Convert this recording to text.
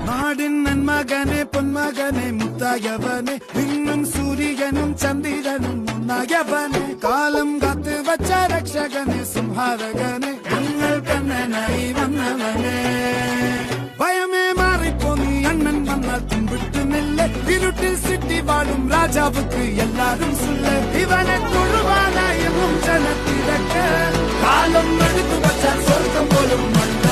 നാടിൻ നന്മകനെ പൊന്മകനെ മുത്തായവനെ വിണ്ണും സൂര്യനും ചന്ദ്രനും ഒന്നായവനെ കാലം കാത്ത് വച്ച രക്ഷകനെ സംഹാരകനെ ഞങ്ങൾ കണ്ണനായി വന്നവനെ ഭയമേ മാറിപ്പോ നീ അണ്ണൻ വന്നാൽ തുമ്പിട്ടുന്നില്ല ഇരുട്ടിൽ സിറ്റി വാഴും രാജാവുക്ക് എല്ലാരും സുല്ല ഇവനെ തൊഴുവാനായും ജനത്തിരക്ക് കാലം എടുത്തു വച്ചാൽ സ്വർഗം പോലും മണ്ണ